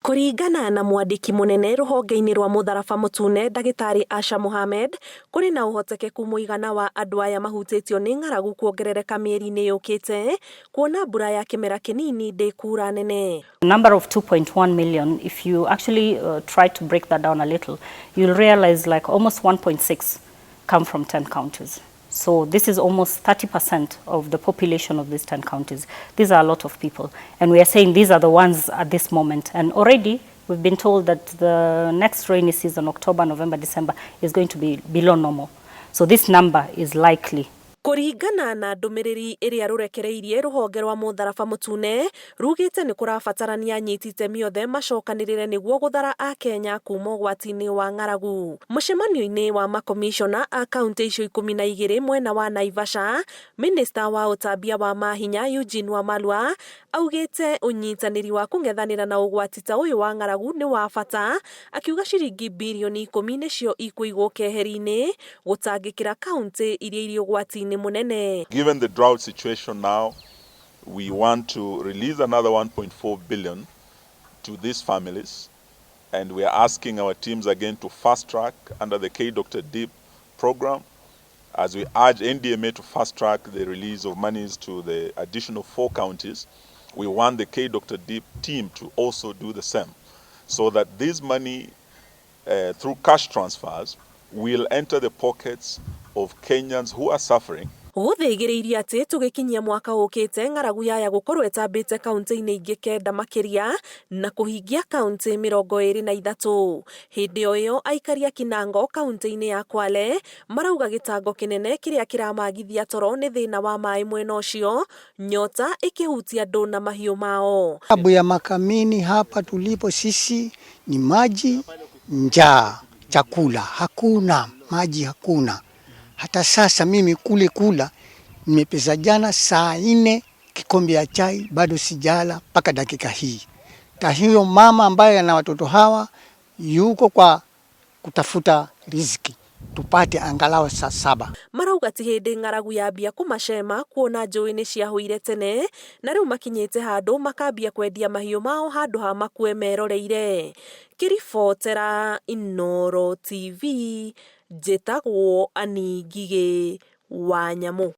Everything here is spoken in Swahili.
Kũringana na mwandĩki mũnene rũhonge-inĩ rwa mũtharaba mũtune ndagĩtarĩ Asha Mohamed, kũrĩ na ũhotekeku mũigana wa andũ aya mahutĩtio nĩ ng'aragu kuongerereka mĩeri-inĩ yũkĩte, kuona mbura ya kĩmera kĩnini ndĩkuura nene. A number of 2.1 million, if you actually try to break that down a little, you'll realize like almost 1.6 come from 10 counties. So this is almost 30% of the population of these 10 counties. These are a lot of people. And we are saying these are the ones at this moment. And already we've been told that the next rainy season, October, November, December, is going to be below normal. So this number is likely. Kũringana na ndũmĩrĩri ĩrĩa rũrekereirie rũhonge rwa mũtharaba mũtune, rugĩte nĩ kũrabatarania anyiti itemi othe macokanĩrĩre nĩguo gũthara a Kenya kuma ũgwati-inĩ wa ng'aragu. Mũcemanio-inĩ wa makomishona a kaunti icio 12 mwena wa Naivasha, minista wa ũtambia wa mahinya Eugene Wamalwa augĩte ũnyitanĩri wa kũng'ethanĩra na ũgwati ta ũyũ wa ng'aragu nĩ wa bata, akiuga ciringi birioni 10 nĩcio ikũigwo keheri-inĩ gũtangĩkĩra kaunti iria irĩ ũgwati-inĩ. Given the drought situation now, we want to release another 1.4 billion to these families, and we are asking our teams again to fast track under the K-Dr. Deep program, as we urge NDMA to fast track the release of monies to the additional 4 counties. We want the K-Dr. Deep team to also do the same, so that this money through cash transfers will enter the pockets of Kenyans who are suffering. Gũthĩgĩrĩirie atĩ tũgĩkinyia mwaka ũkĩte ng'aragu yaya gũkorwo ĩtambĩte kaunti-inĩ ingĩ 9 makĩria na kũhingia kaunti 23. Hĩndĩ o ĩyo aikari a Kinango kaunti-inĩ ya Kwale marauga gĩtango kĩnene kĩrĩa kĩramagithia toro nĩ thĩna wa maĩ mwena ũcio, nyota ĩkĩhutia andũ na mahiũ mao. Sababu ya Makamini hapa tulipo sisi ni maji, njaa, chakula hakuna, maji hakuna. Hata sasa mimi kula nimepeza jana saa 4 kikombe ya chai bado sijala mpaka dakika hii. Hiyo mama ambaye ana watoto hawa yuko kwa kutafuta riziki tupate angalau saa 7. Marauga ti hĩndĩ ng'aragu yambia kũmacema kuona njũĩ nĩ ciahũire tene na rĩu makinyĩte handũ makambia kwendia mahiũ mao handũ ha makue meroreire. Kĩribotera Inooro TV, njĩtagwo Anī Ngigĩ wa Nyamũ.